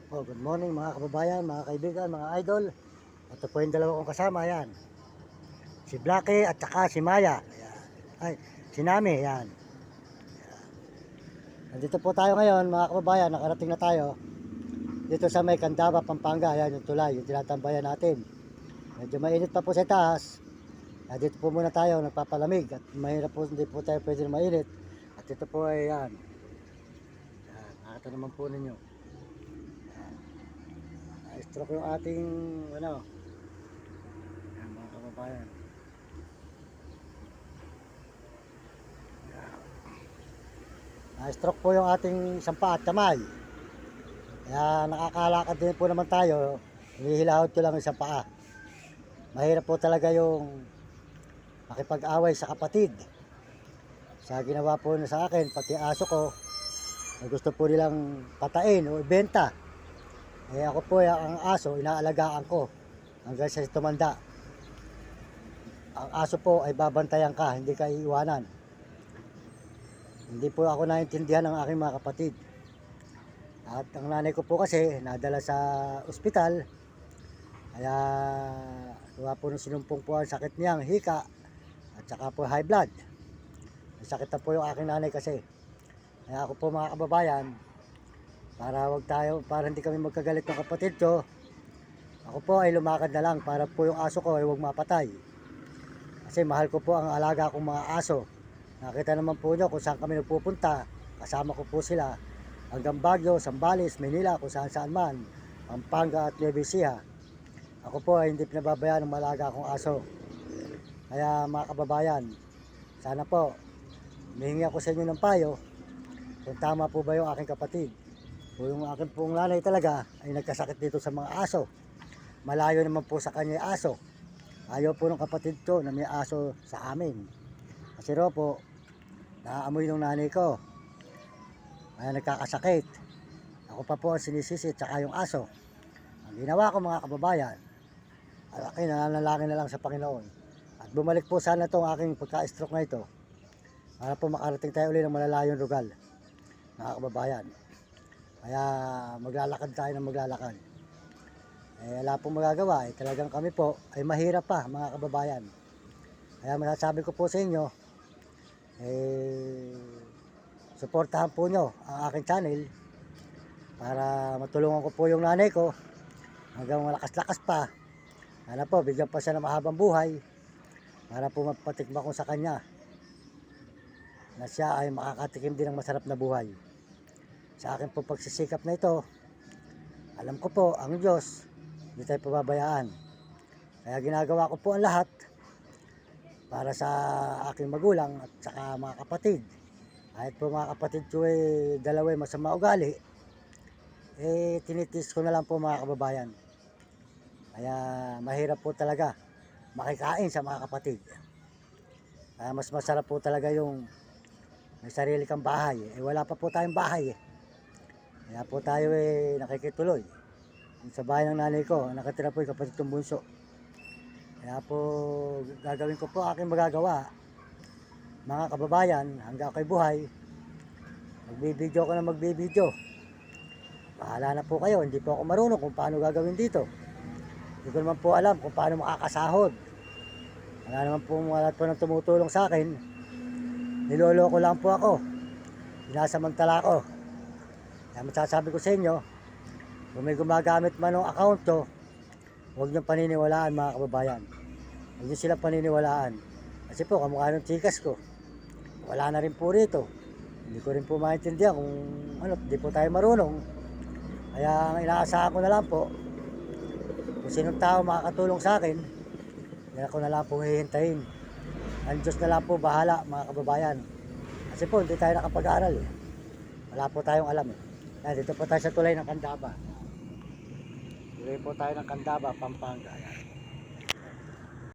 Oh, good morning mga kababayan, mga kaibigan, mga idol. Ito po yung dalawa kong kasama, yan. Si Blackie at saka si Maya. Ayan. Ay, si Nami, yan. Nandito po tayo ngayon mga kababayan, nakarating na tayo. Dito sa may Candaba, Pampanga, yan yung tulay, yung tinatambayan natin. Medyo mainit pa po sa taas. Dito po muna tayo, nagpapalamig. At mahirap po, hindi po tayo pwede na mainit. At ito po ay yan. Yan, nakita naman po ninyo. Stroke yung ating ano, yan, mga kababayan. Stroke po yung ating isang paa at kamay. Kaya nakakalakad din po naman tayo. Hinihilahod ko lang isang paa. Mahirap po talaga yung makipag-away sa kapatid. Sa ginawa po na sa akin, pati aso ko, na gusto po nilang patain o ibenta. Ako po, ang aso, inaalagaan ko hanggang sa tumanda. Ang aso po ay babantayan ka, hindi ka iiwanan. Hindi po ako naintindihan ng aking mga kapatid. At ang nanay ko po kasi nadala sa ospital. Kaya gawa po nung sinumpong po ang sakit niyang hika at saka po high blood. May sakit na po yung aking nanay kasi. Kaya ako po mga kababayan, para hindi kami magkagalit ng kapatid ko, ako po ay lumakad na lang para po yung aso ko ay huwag mapatay. Kasi mahal ko po ang alaga kong mga aso. Nakita naman po nyo kung saan kami nagpupunta. Kasama ko po sila hanggang Baguio, Zambales, Manila, kung saan saan man, Pampanga at Nueva Ecija. Ako po ay hindi pinababayaan ng malaga akong aso. Kaya mga kababayan, sana po humihingi ako sa inyo ng payo kung tama po ba yung aking kapatid. Kung yung aking pong nanay talaga ay nagkasakit dito sa mga aso. Malayo naman po sa kanya yung aso. Ayaw po ng kapatid ko na may aso sa amin. Kasi raw po, naaamoy ng nanay ko. Kaya nagkakasakit. Ako pa po ang sinisisi at saka yung aso. Ang ginawa ko mga kababayan, nananalangin na lang sa Panginoon. At bumalik po sana itong aking pagka-stroke na ito para po makarating tayo ulit ng malalayong lugar, mga kababayan. Kaya maglalakad tayo ng maglalakad. Wala pong magagawa. Talagang kami po ay mahirap pa mga kababayan. Kaya masasabi ko po sa inyo, suportahan po nyo ang aking channel para matulungan ko po yung nanay ko hanggang malakas-lakas pa. Sana po bigyan pa siya ng mahabang buhay para po mapatikma ko sa kanya na siya ay makakatikim din ng masarap na buhay. Sa akin po pagsisikap na ito, alam ko po ang Diyos hindi tayo pababayaan. Kaya ginagawa ko po ang lahat para sa aking magulang at saka mga kapatid. Kahit po mga kapatid ko dalawa masama ugali, tinitis ko na lang po mga kababayan. Kaya mahirap po talaga makikain sa mga kapatid. Kaya mas masarap po talaga yung may sarili kang bahay. Wala pa po tayong bahay. Kaya po tayo nakikituloy. Sa bahay ng nanay ko, nakatira po yung kapatid kong bunso. Kaya po gagawin ko po aking magagawa. Mga kababayan, hanggang ako'y buhay, magbibideo ko na magbibideo. Bahala na po kayo, hindi po ako marunong kung paano gagawin dito. Hindi ko naman po alam kung paano makakasahod. Wala po nang tumutulong sa akin. Niloloko lang po ako. Sinasamantala ko. Kaya masasabi ko sa inyo, kung may gumagamit man ng account to, huwag niyong paniniwalaan mga kababayan. Huwag niyo silang paniniwalaan. Kasi po, kamukha ng tikas ko. Wala na rin po rito. Hindi ko rin po maintindihan kung hindi po tayo marunong. Kaya ang inaasahan ko na lang po, kung sinong tao makakatulong sa akin, yan ako na lang po hihintayin. Ang Diyos na lang po bahala mga kababayan. Kasi po, hindi tayo nakapag-aaral Wala po tayong alam Dito po tayo sa tulay ng Candaba. Tulay po tayo ng Candaba, Pampanga.